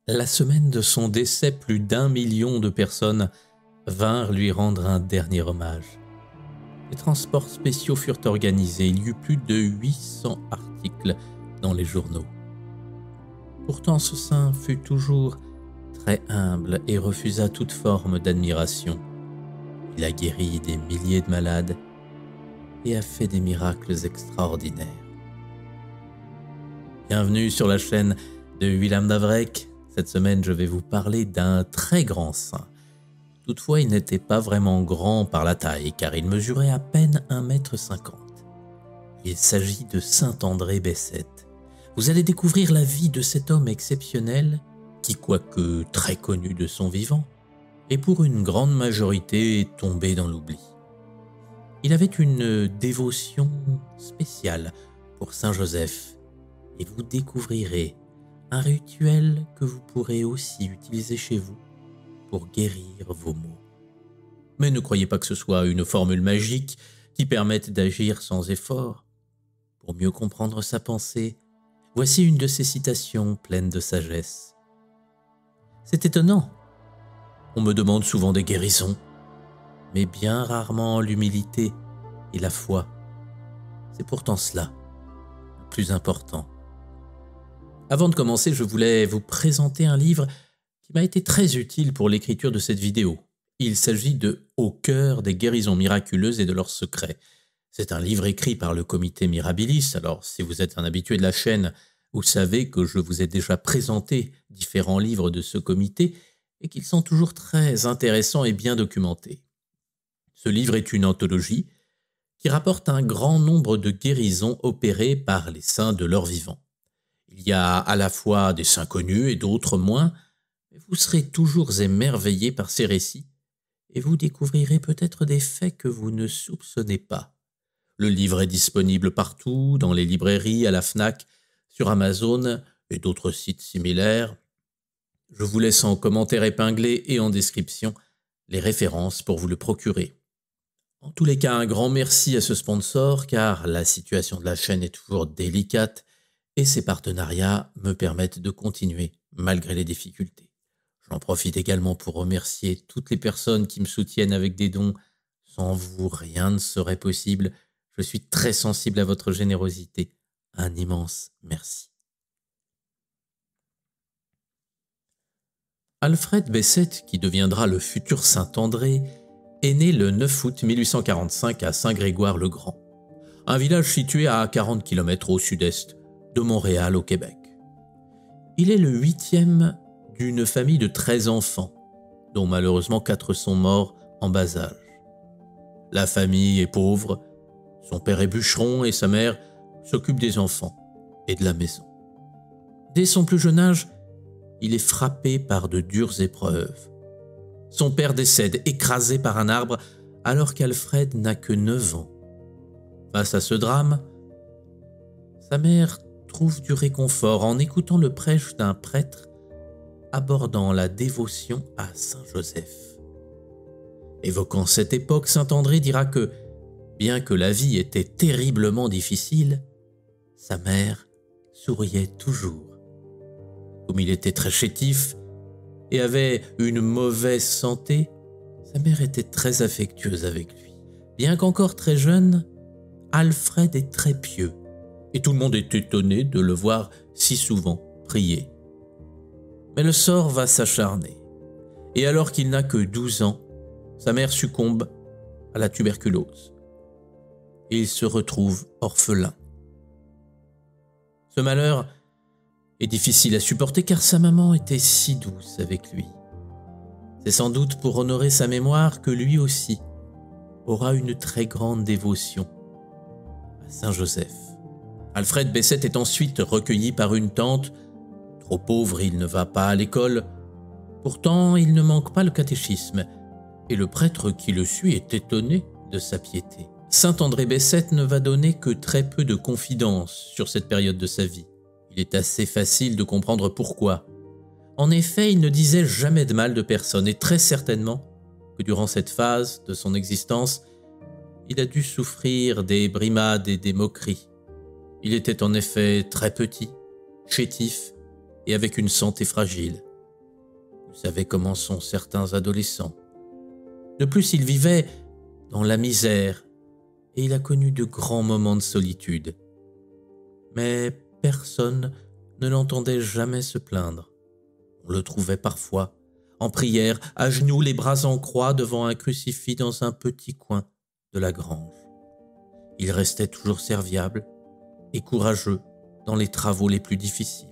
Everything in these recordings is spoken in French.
La semaine de son décès, plus d'1 million de personnes vinrent lui rendre un dernier hommage. Les transports spéciaux furent organisés, il y eut plus de 800 articles dans les journaux. Pourtant, ce saint fut toujours très humble et refusa toute forme d'admiration. Il a guéri des milliers de malades et a fait des miracles extraordinaires. Bienvenue sur la chaîne de Willem d'Avrec. Cette semaine, je vais vous parler d'un très grand saint. Toutefois, il n'était pas vraiment grand par la taille, car il mesurait à peine 1,50 m. Il s'agit de saint André Bessette. Vous allez découvrir la vie de cet homme exceptionnel, qui, quoique très connu de son vivant, est pour une grande majorité tombé dans l'oubli. Il avait une dévotion spéciale pour saint Joseph, et vous découvrirez un rituel que vous pourrez aussi utiliser chez vous pour guérir vos maux. Mais ne croyez pas que ce soit une formule magique qui permette d'agir sans effort. Pour mieux comprendre sa pensée, voici une de ses citations pleines de sagesse. C'est étonnant. On me demande souvent des guérisons, mais bien rarement l'humilité et la foi. C'est pourtant cela le plus important. Avant de commencer, je voulais vous présenter un livre qui m'a été très utile pour l'écriture de cette vidéo. Il s'agit de « Au cœur des guérisons miraculeuses et de leurs secrets ». C'est un livre écrit par le comité Mirabilis. Alors, si vous êtes un habitué de la chaîne, vous savez que je vous ai déjà présenté différents livres de ce comité et qu'ils sont toujours très intéressants et bien documentés. Ce livre est une anthologie qui rapporte un grand nombre de guérisons opérées par les saints de leur vivant. Il y a à la fois des saints connus et d'autres moins, mais vous serez toujours émerveillés par ces récits et vous découvrirez peut-être des faits que vous ne soupçonnez pas. Le livre est disponible partout, dans les librairies, à la Fnac, sur Amazon et d'autres sites similaires. Je vous laisse en commentaire épinglé et en description les références pour vous le procurer. En tous les cas, un grand merci à ce sponsor car la situation de la chaîne est toujours délicate et ces partenariats me permettent de continuer malgré les difficultés. J'en profite également pour remercier toutes les personnes qui me soutiennent avec des dons. Sans vous, rien ne serait possible. Je suis très sensible à votre générosité. Un immense merci. Alfred Bessette, qui deviendra le futur saint André, est né le 9 août 1845 à Saint-Grégoire-le-Grand, un village situé à 40 km au sud-est de Montréal au Québec. Il est le 8e d'une famille de 13 enfants, dont malheureusement 4 sont morts en bas âge. La famille est pauvre, son père est bûcheron et sa mère s'occupe des enfants et de la maison. Dès son plus jeune âge, il est frappé par de dures épreuves. Son père décède écrasé par un arbre alors qu'Alfred n'a que 9 ans. Face à ce drame, sa mère trouve du réconfort en écoutant le prêche d'un prêtre abordant la dévotion à saint Joseph. Évoquant cette époque, saint André dira que, bien que la vie était terriblement difficile, sa mère souriait toujours. Comme il était très chétif et avait une mauvaise santé, sa mère était très affectueuse avec lui. Bien qu'encore très jeune, Alfred est très pieux et tout le monde est étonné de le voir si souvent prier. Mais le sort va s'acharner et alors qu'il n'a que 12 ans, sa mère succombe à la tuberculose et il se retrouve orphelin. Ce malheur est difficile à supporter car sa maman était si douce avec lui. C'est sans doute pour honorer sa mémoire que lui aussi aura une très grande dévotion à saint Joseph. Alfred Bessette est ensuite recueilli par une tante. Trop pauvre, il ne va pas à l'école. Pourtant, il ne manque pas le catéchisme et le prêtre qui le suit est étonné de sa piété. Saint André Bessette ne va donner que très peu de confidences sur cette période de sa vie. Il est assez facile de comprendre pourquoi. En effet, il ne disait jamais de mal de personne et très certainement que durant cette phase de son existence, il a dû souffrir des brimades et des moqueries. Il était en effet très petit, chétif et avec une santé fragile. Vous savez comment sont certains adolescents. De plus, il vivait dans la misère et il a connu de grands moments de solitude. Mais personne ne l'entendait jamais se plaindre. On le trouvait parfois en prière, à genoux, les bras en croix devant un crucifix dans un petit coin de la grange. Il restait toujours serviable et courageux dans les travaux les plus difficiles.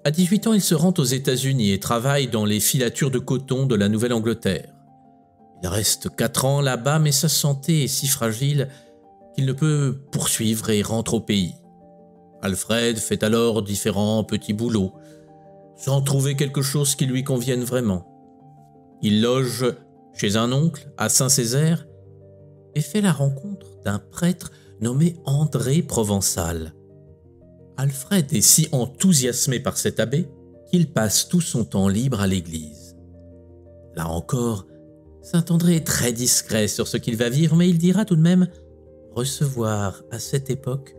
À 18 ans, il se rend aux États-Unis et travaille dans les filatures de coton de la Nouvelle-Angleterre. Il reste 4 ans là-bas, mais sa santé est si fragile qu'il ne peut poursuivre et rentre au pays. Alfred fait alors différents petits boulots, sans trouver quelque chose qui lui convienne vraiment. Il loge chez un oncle à Saint-Césaire et fait la rencontre d'un prêtre nommé André Provençal. Alfred est si enthousiasmé par cet abbé qu'il passe tout son temps libre à l'église. Là encore, Saint André est très discret sur ce qu'il va vivre, mais il dira tout de même recevoir à cette époque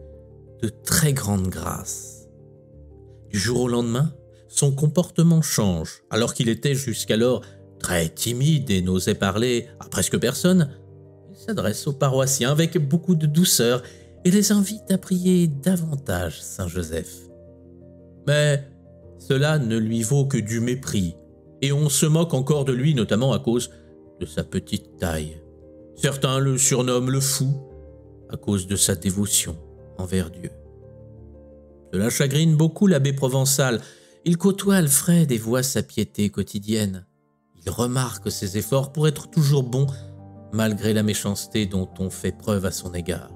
de très grandes grâces. Du jour au lendemain, son comportement change. Alors qu'il était jusqu'alors très timide et n'osait parler à presque personne, il s'adresse aux paroissiens avec beaucoup de douceur et les invite à prier davantage Saint Joseph. Mais cela ne lui vaut que du mépris, et on se moque encore de lui, notamment à cause de sa petite taille. Certains le surnomment le fou à cause de sa dévotion envers Dieu. Cela chagrine beaucoup l'abbé Provençal. Il côtoie Alfred et voit sa piété quotidienne. Il remarque ses efforts pour être toujours bon, malgré la méchanceté dont on fait preuve à son égard.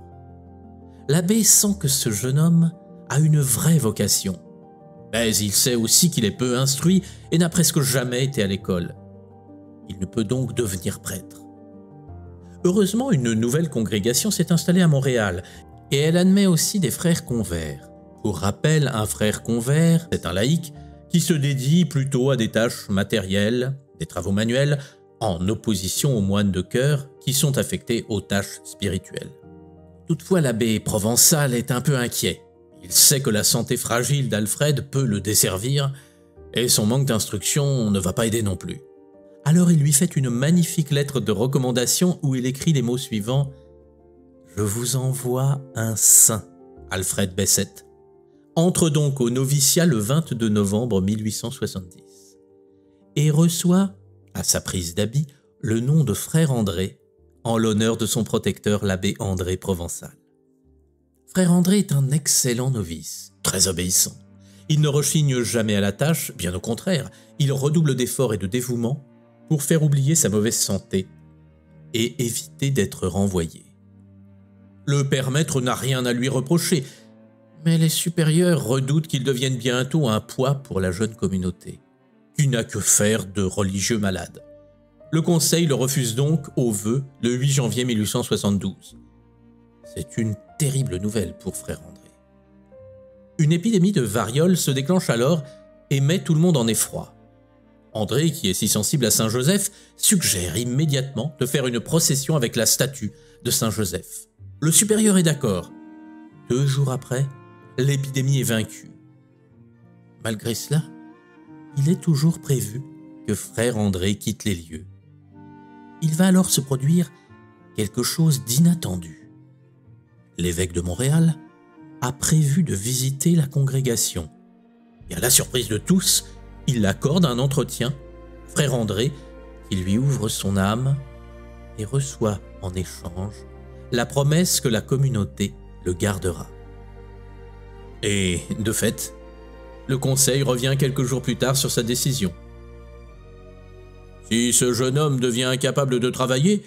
L'abbé sent que ce jeune homme a une vraie vocation. Mais il sait aussi qu'il est peu instruit et n'a presque jamais été à l'école. Il ne peut donc devenir prêtre. Heureusement, une nouvelle congrégation s'est installée à Montréal et elle admet aussi des frères convers. Pour rappel, un frère convers, c'est un laïc qui se dédie plutôt à des tâches matérielles, des travaux manuels, en opposition aux moines de chœur qui sont affectés aux tâches spirituelles. Toutefois, l'abbé Provençal est un peu inquiet. Il sait que la santé fragile d'Alfred peut le desservir et son manque d'instruction ne va pas aider non plus. Alors il lui fait une magnifique lettre de recommandation où il écrit les mots suivants « Je vous envoie un saint, Alfred Bessette. Entre donc au noviciat le 22 novembre 1870 et reçoit, à sa prise d'habit, le nom de frère André en l'honneur de son protecteur l'abbé André Provençal. Frère André est un excellent novice, très obéissant. Il ne rechigne jamais à la tâche, bien au contraire, il redouble d'efforts et de dévouement pour faire oublier sa mauvaise santé et éviter d'être renvoyé. Le père maître n'a rien à lui reprocher, mais les supérieurs redoutent qu'il devienne bientôt un poids pour la jeune communauté, qui n'a que faire de religieux malades. Le conseil le refuse donc au vœu le 8 janvier 1872. C'est une terrible nouvelle pour frère André. Une épidémie de variole se déclenche alors et met tout le monde en effroi. André, qui est si sensible à Saint Joseph, suggère immédiatement de faire une procession avec la statue de Saint Joseph. Le supérieur est d'accord. 2 jours après, l'épidémie est vaincue. Malgré cela, il est toujours prévu que frère André quitte les lieux. Il va alors se produire quelque chose d'inattendu. L'évêque de Montréal a prévu de visiter la congrégation. Et à la surprise de tous, il accorde un entretien à frère André qui lui ouvre son âme et reçoit en échange la promesse que la communauté le gardera. Et, de fait, le conseil revient quelques jours plus tard sur sa décision. Si ce jeune homme devient incapable de travailler,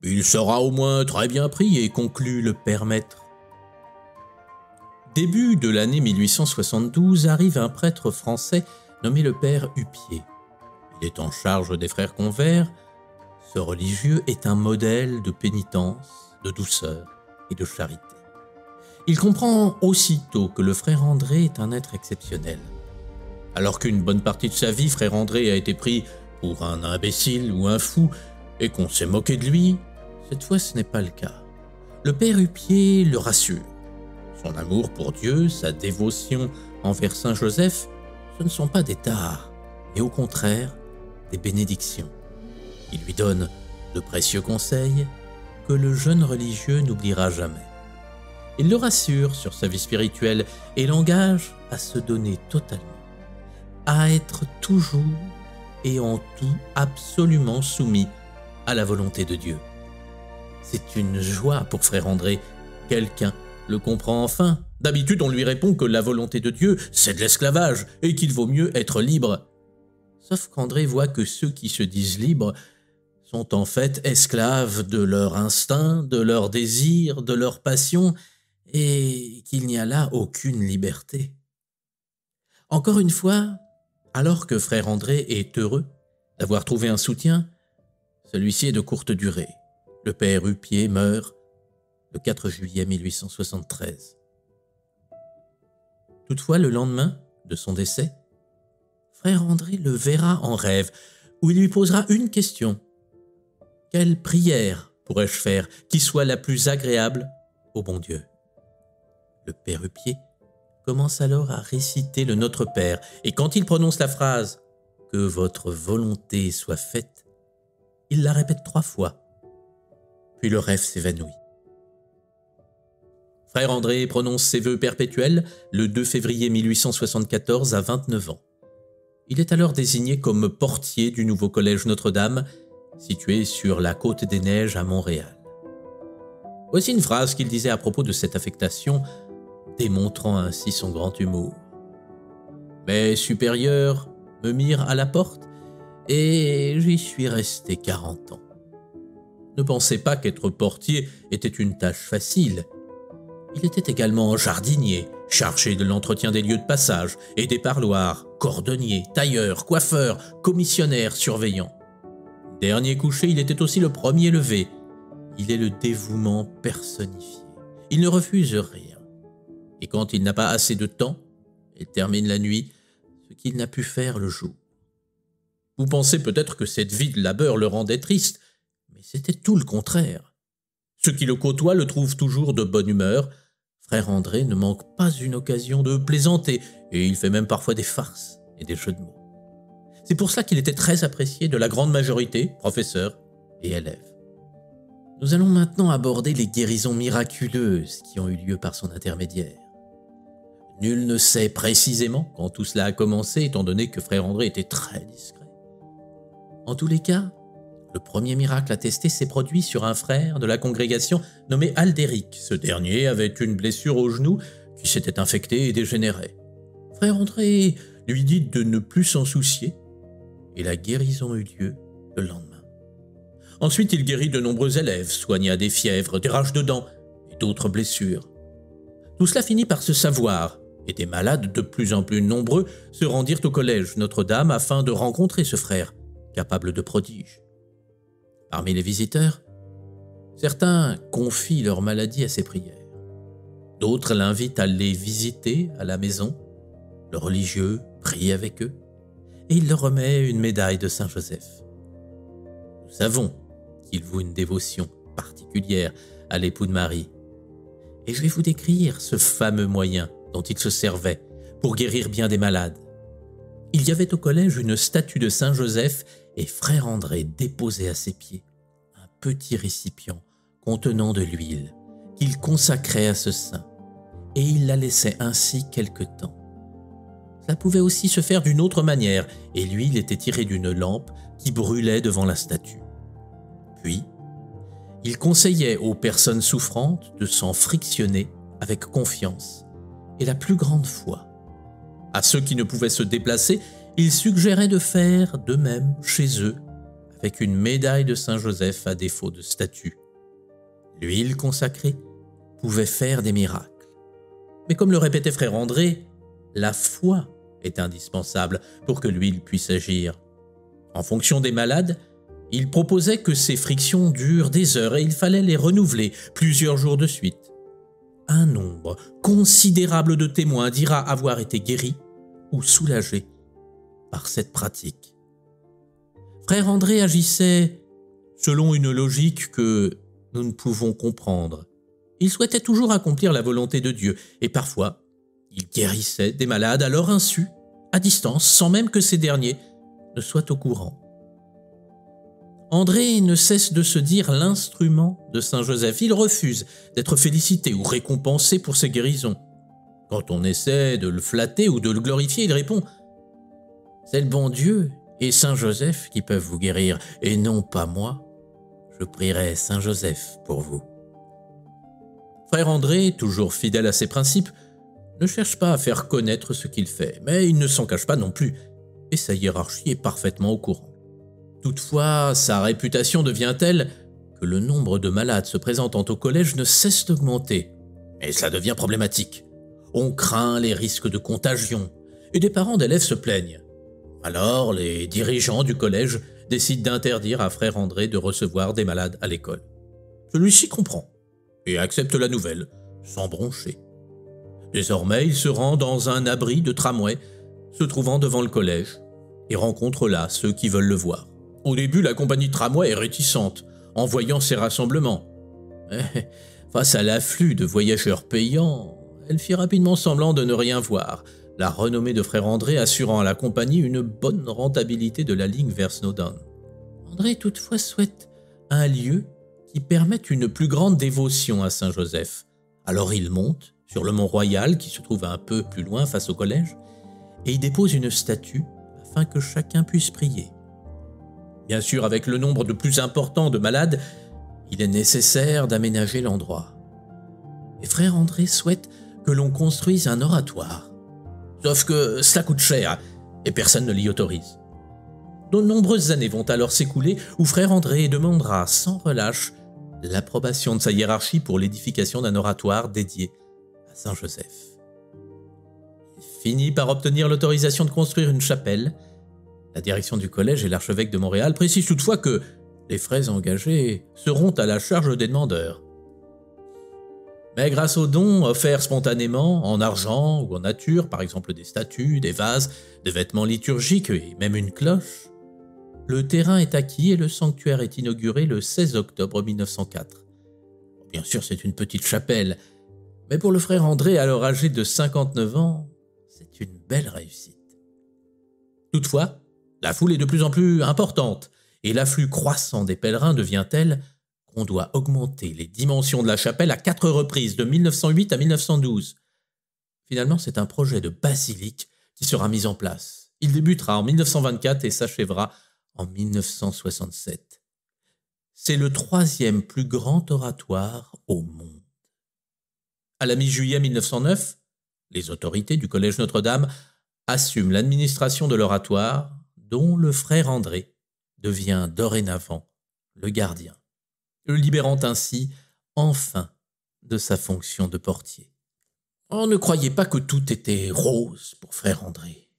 il sera au moins très bien pris et conclut le père maître. Début de l'année 1872 arrive un prêtre français nommé le père Hupier. Il est en charge des frères convers. Ce religieux est un modèle de pénitence, de douceur et de charité. Il comprend aussitôt que le frère André est un être exceptionnel. Alors qu'une bonne partie de sa vie, frère André a été pris pour un imbécile ou un fou et qu'on s'est moqué de lui, cette fois ce n'est pas le cas. Le père Hupier le rassure. Son amour pour Dieu, sa dévotion envers Saint Joseph, ce ne sont pas des tares, et au contraire des bénédictions. Il lui donne de précieux conseils que le jeune religieux n'oubliera jamais. Il le rassure sur sa vie spirituelle et l'engage à se donner totalement, à être toujours et en tout absolument soumis à la volonté de Dieu. C'est une joie pour frère André. Quelqu'un le comprend enfin. D'habitude, on lui répond que la volonté de Dieu, c'est de l'esclavage et qu'il vaut mieux être libre. Sauf qu'André voit que ceux qui se disent libres sont en fait esclaves de leur instinct, de leurs désirs, de leurs passions, et qu'il n'y a là aucune liberté. Encore une fois, alors que frère André est heureux d'avoir trouvé un soutien, celui-ci est de courte durée. Le père Hupier meurt le 4 juillet 1873. Toutefois, le lendemain de son décès, frère André le verra en rêve, où il lui posera une question. Quelle prière pourrais-je faire qui soit la plus agréable au bon Dieu? Le père Hupier commence alors à réciter le Notre Père, et quand il prononce la phrase « Que votre volonté soit faite », il la répète 3 fois, puis le rêve s'évanouit. Frère André prononce ses vœux perpétuels le 2 février 1874 à 29 ans. Il est alors désigné comme portier du nouveau collège Notre-Dame, situé sur la Côte des Neiges à Montréal. Voici une phrase qu'il disait à propos de cette affectation, démontrant ainsi son grand humour. « Mes supérieurs me mirent à la porte et j'y suis resté 40 ans. Ne pensez pas qu'être portier était une tâche facile. Il était également jardinier, chargé de l'entretien des lieux de passage et des parloirs, cordonnier, tailleur, coiffeur, commissionnaire, surveillant. Dernier couché, il était aussi le premier levé. Il est le dévouement personnifié. Il ne refuse rien. Et quand il n'a pas assez de temps, il termine la nuit ce qu'il n'a pu faire le jour. Vous pensez peut-être que cette vie de labeur le rendait triste, mais c'était tout le contraire. Ceux qui le côtoient le trouvent toujours de bonne humeur. Frère André ne manque pas une occasion de plaisanter, et il fait même parfois des farces et des jeux de mots. C'est pour cela qu'il était très apprécié de la grande majorité, professeurs et élèves. Nous allons maintenant aborder les guérisons miraculeuses qui ont eu lieu par son intermédiaire. Nul ne sait précisément quand tout cela a commencé, étant donné que frère André était très discret. En tous les cas, le premier miracle attesté s'est produit sur un frère de la congrégation nommé Aldéric. Ce dernier avait une blessure au genou qui s'était infectée et dégénérait. Frère André lui dit de ne plus s'en soucier, et la guérison eut lieu le lendemain. Ensuite, il guérit de nombreux élèves, soigna des fièvres, des rages de dents et d'autres blessures. Tout cela finit par se savoir, et des malades de plus en plus nombreux se rendirent au collège Notre-Dame afin de rencontrer ce frère, capable de prodiges. Parmi les visiteurs, certains confient leur maladie à ses prières. D'autres l'invitent à les visiter à la maison. Le religieux prie avec eux, et il leur remet une médaille de Saint-Joseph. Nous savons qu'il voue une dévotion particulière à l'époux de Marie. Et je vais vous décrire ce fameux moyen dont il se servait pour guérir bien des malades. Il y avait au collège une statue de Saint-Joseph et frère André déposait à ses pieds un petit récipient contenant de l'huile qu'il consacrait à ce saint, et il la laissait ainsi quelque temps. Cela pouvait aussi se faire d'une autre manière, et l'huile était tirée d'une lampe qui brûlait devant la statue. Puis, il conseillait aux personnes souffrantes de s'en frictionner avec confiance et la plus grande foi. À ceux qui ne pouvaient se déplacer, il suggérait de faire de même chez eux avec une médaille de Saint-Joseph à défaut de statue. L'huile consacrée pouvait faire des miracles. Mais comme le répétait frère André, la foi est indispensable pour que l'huile puisse agir. En fonction des malades, il proposait que ces frictions durent des heures et il fallait les renouveler plusieurs jours de suite. Un nombre considérable de témoins dira avoir été guéris ou soulagés par cette pratique. Frère André agissait selon une logique que nous ne pouvons comprendre. Il souhaitait toujours accomplir la volonté de Dieu et parfois, il guérissait des malades à leur insu, à distance, sans même que ces derniers ne soit au courant. André ne cesse de se dire l'instrument de Saint Joseph. Il refuse d'être félicité ou récompensé pour ses guérisons. Quand on essaie de le flatter ou de le glorifier, il répond « C'est le bon Dieu et Saint Joseph qui peuvent vous guérir, et non pas moi. Je prierai Saint Joseph pour vous. » Frère André, toujours fidèle à ses principes, ne cherche pas à faire connaître ce qu'il fait, mais il ne s'en cache pas non plus, et sa hiérarchie est parfaitement au courant. Toutefois, sa réputation devient telle que le nombre de malades se présentant au collège ne cesse d'augmenter, et cela devient problématique. On craint les risques de contagion, et des parents d'élèves se plaignent. Alors, les dirigeants du collège décident d'interdire à frère André de recevoir des malades à l'école. Celui-ci comprend et accepte la nouvelle, sans broncher. Désormais, il se rend dans un abri de tramway, se trouvant devant le collège, et rencontre là ceux qui veulent le voir. Au début, la compagnie de tramway est réticente, en voyant ces rassemblements. Mais face à l'afflux de voyageurs payants, elle fit rapidement semblant de ne rien voir, la renommée de frère André assurant à la compagnie une bonne rentabilité de la ligne vers Snowdon. André toutefois souhaite un lieu qui permette une plus grande dévotion à Saint Joseph. Alors il monte sur le mont Royal, qui se trouve un peu plus loin face au collège, et y dépose une statue afin que chacun puisse prier. Bien sûr, avec le nombre de plus important de malades, il est nécessaire d'aménager l'endroit. Et frère André souhaite que l'on construise un oratoire. Sauf que cela coûte cher et personne ne l'y autorise. De nombreuses années vont alors s'écouler où frère André demandera sans relâche l'approbation de sa hiérarchie pour l'édification d'un oratoire dédié à Saint Joseph. Il finit par obtenir l'autorisation de construire une chapelle. La direction du collège et l'archevêque de Montréal précisent toutefois que les frais engagés seront à la charge des demandeurs. Mais grâce aux dons offerts spontanément, en argent ou en nature, par exemple des statues, des vases, des vêtements liturgiques et même une cloche, le terrain est acquis et le sanctuaire est inauguré le 16 octobre 1904. Bien sûr, c'est une petite chapelle, mais pour le frère André, alors âgé de 59 ans, c'est une belle réussite. Toutefois, la foule est de plus en plus importante et l'afflux croissant des pèlerins devient tel qu'on doit augmenter les dimensions de la chapelle à 4 reprises, de 1908 à 1912. Finalement, c'est un projet de basilique qui sera mis en place. Il débutera en 1924 et s'achèvera en 1967. C'est le 3e plus grand oratoire au monde. À la mi-juillet 1909, les autorités du Collège Notre-Dame assument l'administration de l'oratoire, dont le frère André devient dorénavant le gardien, le libérant ainsi enfin de sa fonction de portier. On ne croyait pas que tout était rose pour frère André.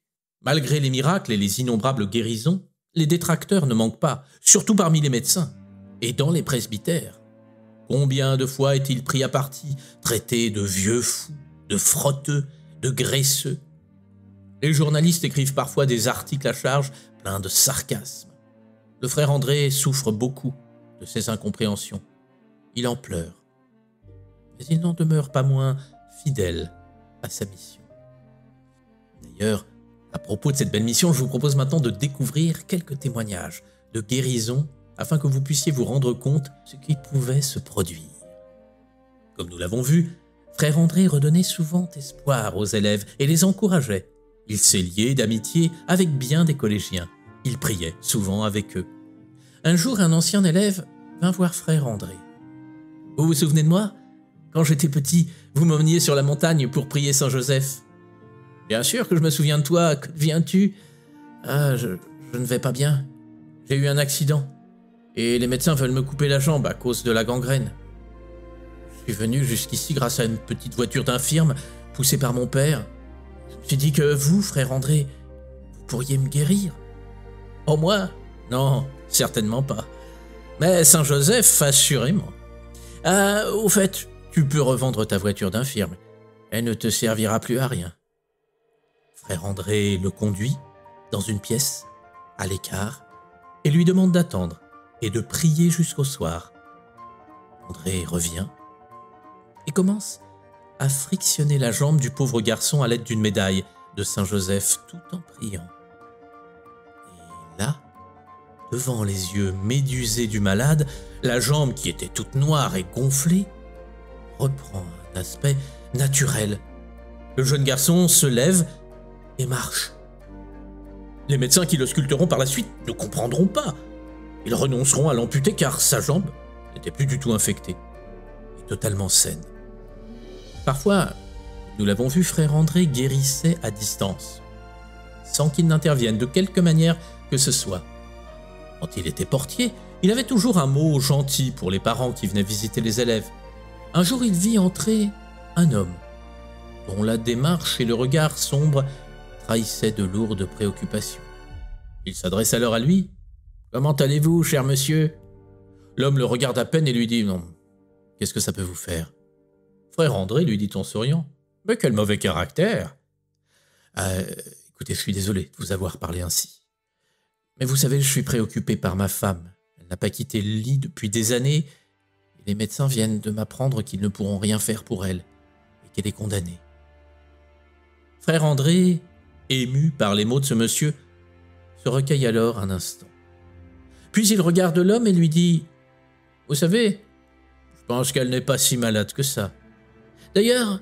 Malgré les miracles et les innombrables guérisons, les détracteurs ne manquent pas, surtout parmi les médecins et dans les presbytères. Combien de fois est-il pris à partie, traité de vieux fou, de frotteux, de graisseux? Les journalistes écrivent parfois des articles à charge pleins de sarcasme. Le frère André souffre beaucoup de ces incompréhensions. Il en pleure. Mais il n'en demeure pas moins fidèle à sa mission. D'ailleurs, à propos de cette belle mission, je vous propose maintenant de découvrir quelques témoignages de guérison afin que vous puissiez vous rendre compte de ce qui pouvait se produire. Comme nous l'avons vu, frère André redonnait souvent espoir aux élèves et les encourageait. Il s'est lié d'amitié avec bien des collégiens. Il priait souvent avec eux. Un jour, un ancien élève vint voir frère André. « Vous vous souvenez de moi? Quand j'étais petit, vous m'emmeniez sur la montagne pour prier Saint Joseph. »« Bien sûr que je me souviens de toi. Que deviens-tu? »« Ah, je ne vais pas bien. J'ai eu un accident. Et les médecins veulent me couper la jambe à cause de la gangrène. Je suis venu jusqu'ici grâce à une petite voiture d'infirme poussée par mon père. Je me suis dit que vous, frère André, vous pourriez me guérir. »« Oh, moi? Non, certainement pas. Mais Saint Joseph, assurément. Ah, au fait, tu peux revendre ta voiture d'infirme. Elle ne te servira plus à rien. » Frère André le conduit dans une pièce, à l'écart, et lui demande d'attendre et de prier jusqu'au soir. André revient et commence à frictionner la jambe du pauvre garçon à l'aide d'une médaille de Saint Joseph tout en priant. Et devant les yeux médusés du malade, la jambe qui était toute noire et gonflée reprend un aspect naturel. Le jeune garçon se lève et marche. Les médecins qui le sculpteront par la suite ne comprendront pas. Ils renonceront à l'amputer car sa jambe n'était plus du tout infectée et totalement saine. Parfois, nous l'avons vu, frère André guérissait à distance, sans qu'il n'intervienne de quelque manière que ce soit. Quand il était portier, il avait toujours un mot gentil pour les parents qui venaient visiter les élèves. Un jour, il vit entrer un homme, dont la démarche et le regard sombre trahissaient de lourdes préoccupations. Il s'adresse alors à lui. « Comment allez-vous, cher monsieur ?» L'homme le regarde à peine et lui dit « Non, qu'est-ce que ça peut vous faire ?» « Frère André, lui dit en souriant. « Mais quel mauvais caractère !»« Écoutez, je suis désolé de vous avoir parlé ainsi. Mais vous savez, je suis préoccupé par ma femme. Elle n'a pas quitté le lit depuis des années. Et les médecins viennent de m'apprendre qu'ils ne pourront rien faire pour elle et qu'elle est condamnée. » Frère André, ému par les mots de ce monsieur, se recueille alors un instant. Puis il regarde l'homme et lui dit « Vous savez, je pense qu'elle n'est pas si malade que ça. D'ailleurs,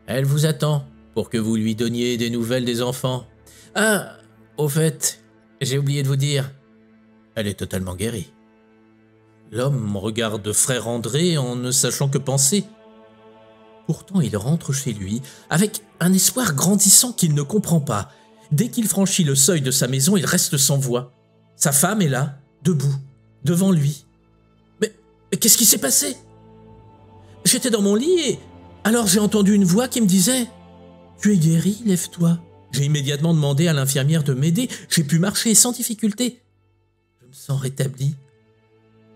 elle vous attend pour que vous lui donniez des nouvelles des enfants. Ah, au fait, j'ai oublié de vous dire, elle est totalement guérie. » L'homme regarde frère André en ne sachant que penser. Pourtant, il rentre chez lui avec un espoir grandissant qu'il ne comprend pas. Dès qu'il franchit le seuil de sa maison, il reste sans voix. Sa femme est là, debout, devant lui. Mais qu'est-ce qui s'est passé? J'étais dans mon lit et alors j'ai entendu une voix qui me disait « Tu es guéri, lève-toi ». J'ai immédiatement demandé à l'infirmière de m'aider. J'ai pu marcher sans difficulté. Je me sens rétabli.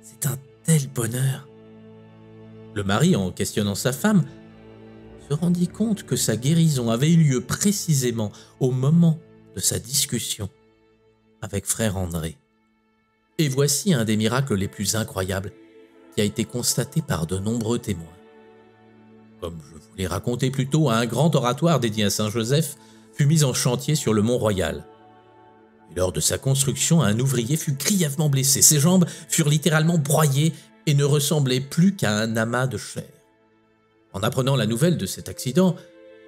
C'est un tel bonheur. Le mari, en questionnant sa femme, se rendit compte que sa guérison avait eu lieu précisément au moment de sa discussion avec frère André. Et voici un des miracles les plus incroyables qui a été constaté par de nombreux témoins. Comme je vous l'ai raconté plus tôt, un grand oratoire dédié à Saint Joseph fut mis en chantier sur le Mont-Royal. Et lors de sa construction, un ouvrier fut grièvement blessé. Ses jambes furent littéralement broyées et ne ressemblaient plus qu'à un amas de chair. En apprenant la nouvelle de cet accident,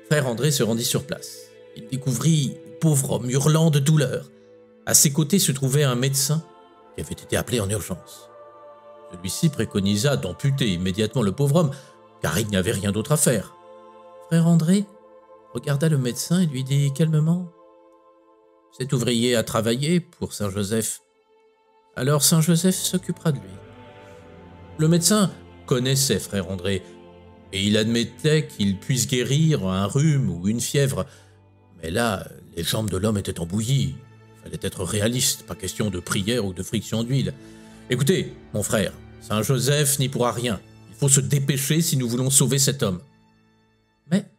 frère André se rendit sur place. Il découvrit le pauvre homme hurlant de douleur. À ses côtés se trouvait un médecin qui avait été appelé en urgence. Celui-ci préconisa d'amputer immédiatement le pauvre homme, car il n'y avait rien d'autre à faire. Frère André regarda le médecin et lui dit calmement « Cet ouvrier a travaillé pour Saint Joseph. Alors Saint Joseph s'occupera de lui. » Le médecin connaissait frère André, et il admettait qu'il puisse guérir un rhume ou une fièvre. Mais là, les jambes de l'homme étaient en bouillie. Il fallait être réaliste, pas question de prière ou de friction d'huile. « Écoutez, mon frère, Saint Joseph n'y pourra rien. Il faut se dépêcher si nous voulons sauver cet homme. » Mais,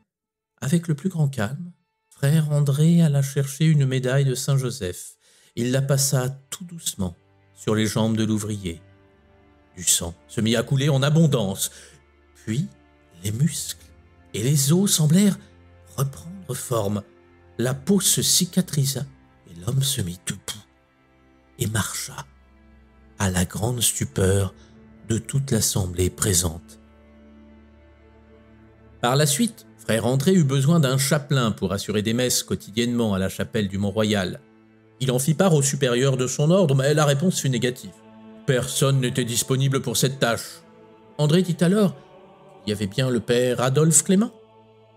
avec le plus grand calme, frère André alla chercher une médaille de Saint Joseph. Il la passa tout doucement sur les jambes de l'ouvrier. Du sang se mit à couler en abondance. Puis, les muscles et les os semblèrent reprendre forme. La peau se cicatrisa et l'homme se mit debout et marcha, à la grande stupeur de toute l'assemblée présente. Par la suite, frère André eut besoin d'un chapelain pour assurer des messes quotidiennement à la chapelle du Mont-Royal. Il en fit part au supérieur de son ordre, mais la réponse fut négative. Personne n'était disponible pour cette tâche. André dit alors qu'il y avait bien le père Adolphe Clément.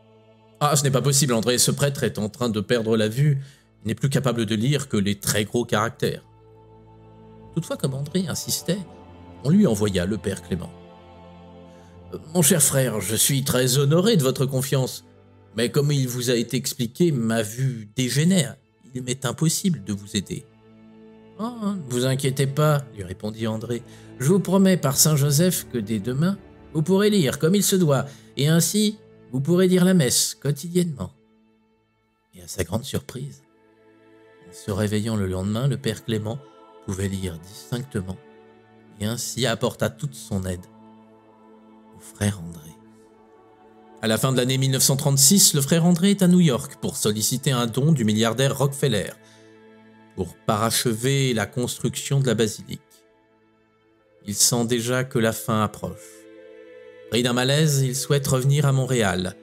« Ah, ce n'est pas possible, André, ce prêtre est en train de perdre la vue. Il n'est plus capable de lire que les très gros caractères. » Toutefois, comme André insistait, on lui envoya le père Clément. « Mon cher frère, je suis très honoré de votre confiance, mais comme il vous a été expliqué, ma vue dégénère. Il m'est impossible de vous aider. »« Oh, ne vous inquiétez pas, lui répondit André. Je vous promets par Saint Joseph que dès demain, vous pourrez lire comme il se doit, et ainsi, vous pourrez dire la messe quotidiennement. » Et à sa grande surprise, en se réveillant le lendemain, le père Clément pouvait lire distinctement, et ainsi apporta toute son aide au frère André. À la fin de l'année 1936, le frère André est à New York pour solliciter un don du milliardaire Rockefeller. pour parachever la construction de la basilique. Il sent déjà que la fin approche. Pris d'un malaise, il souhaite revenir à Montréal.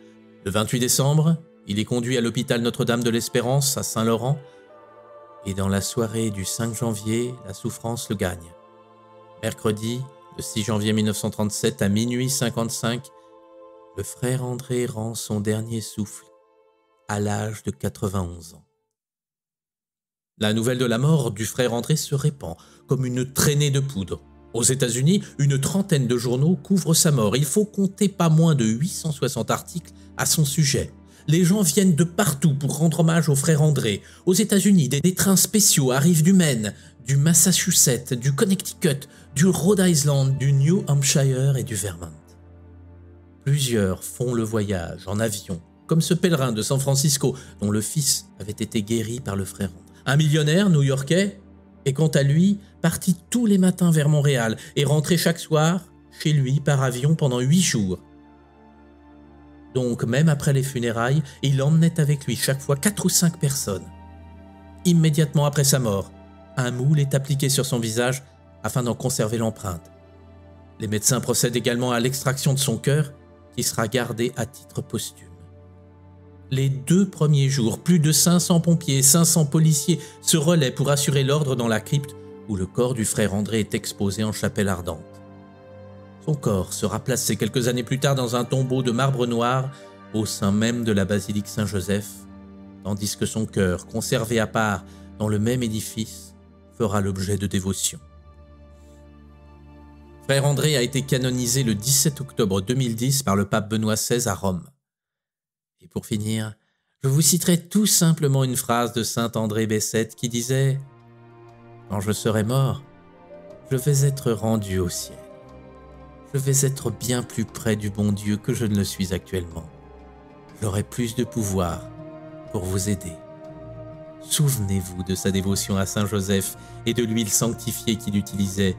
Le 28 décembre, il est conduit à l'hôpital Notre-Dame de l'Espérance à Saint-Laurent et dans la soirée du 5 janvier, la souffrance le gagne. Mercredi, le 6 janvier 1937 à minuit 55, le frère André rend son dernier souffle à l'âge de 91 ans. La nouvelle de la mort du frère André se répand comme une traînée de poudre. Aux États-Unis, une trentaine de journaux couvrent sa mort. Il faut compter pas moins de 860 articles à son sujet. Les gens viennent de partout pour rendre hommage au frère André. Aux États-Unis, des trains spéciaux arrivent du Maine, du Massachusetts, du Connecticut, du Rhode Island, du New Hampshire et du Vermont. Plusieurs font le voyage en avion, comme ce pèlerin de San Francisco dont le fils avait été guéri par le frère André. Un millionnaire new-yorkais est quant à lui parti tous les matins vers Montréal et rentré chaque soir chez lui par avion pendant 8 jours. Donc même après les funérailles, il emmenait avec lui chaque fois 4 ou 5 personnes. Immédiatement après sa mort, un moule est appliqué sur son visage afin d'en conserver l'empreinte. Les médecins procèdent également à l'extraction de son cœur qui sera gardé à titre posthume. Les 2 premiers jours, plus de 500 pompiers et 500 policiers se relaient pour assurer l'ordre dans la crypte où le corps du frère André est exposé en chapelle ardente. Son corps sera placé quelques années plus tard dans un tombeau de marbre noir au sein même de la basilique Saint-Joseph, tandis que son cœur, conservé à part dans le même édifice, fera l'objet de dévotion. Frère André a été canonisé le 17 octobre 2010 par le pape Benoît XVI à Rome. Et pour finir, je vous citerai tout simplement une phrase de saint André Bessette qui disait « Quand je serai mort, je vais être rendu au ciel. Je vais être bien plus près du bon Dieu que je ne le suis actuellement. J'aurai plus de pouvoir pour vous aider. » Souvenez-vous de sa dévotion à Saint Joseph et de l'huile sanctifiée qu'il utilisait.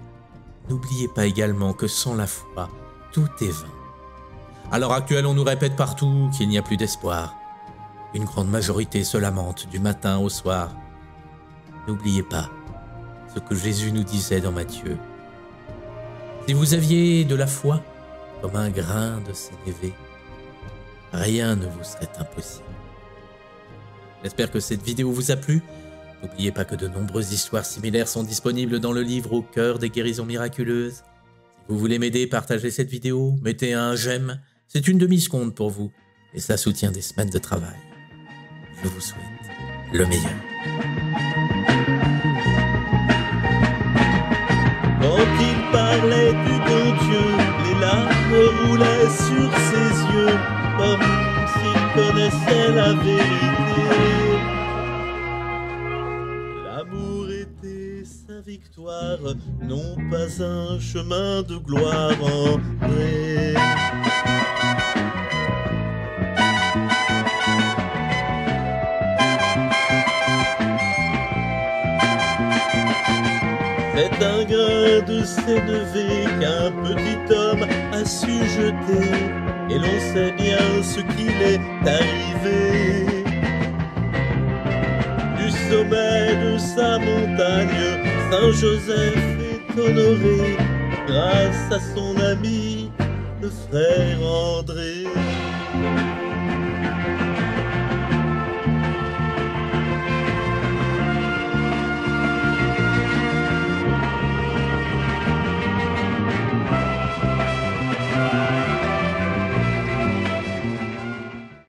N'oubliez pas également que sans la foi, tout est vain. À l'heure actuelle, on nous répète partout qu'il n'y a plus d'espoir. Une grande majorité se lamente du matin au soir. N'oubliez pas ce que Jésus nous disait dans Matthieu. Si vous aviez de la foi comme un grain de sénévé, rien ne vous serait impossible. J'espère que cette vidéo vous a plu. N'oubliez pas que de nombreuses histoires similaires sont disponibles dans le livre Au cœur des guérisons miraculeuses. Si vous voulez m'aider, partagez cette vidéo, mettez un j'aime. C'est une demi-seconde pour vous et ça soutient des semaines de travail. Je vous souhaite le meilleur. Quand il parlait du bon Dieu, les larmes roulaient sur ses yeux, comme s'il connaissait la vérité. L'amour était sa victoire, non pas un chemin de gloire en vrai. C'est un grain de sénévé qu'un petit homme a su jeter, et l'on sait bien ce qu'il est arrivé. Du sommet de sa montagne, Saint Joseph est honoré grâce à son ami, le frère André.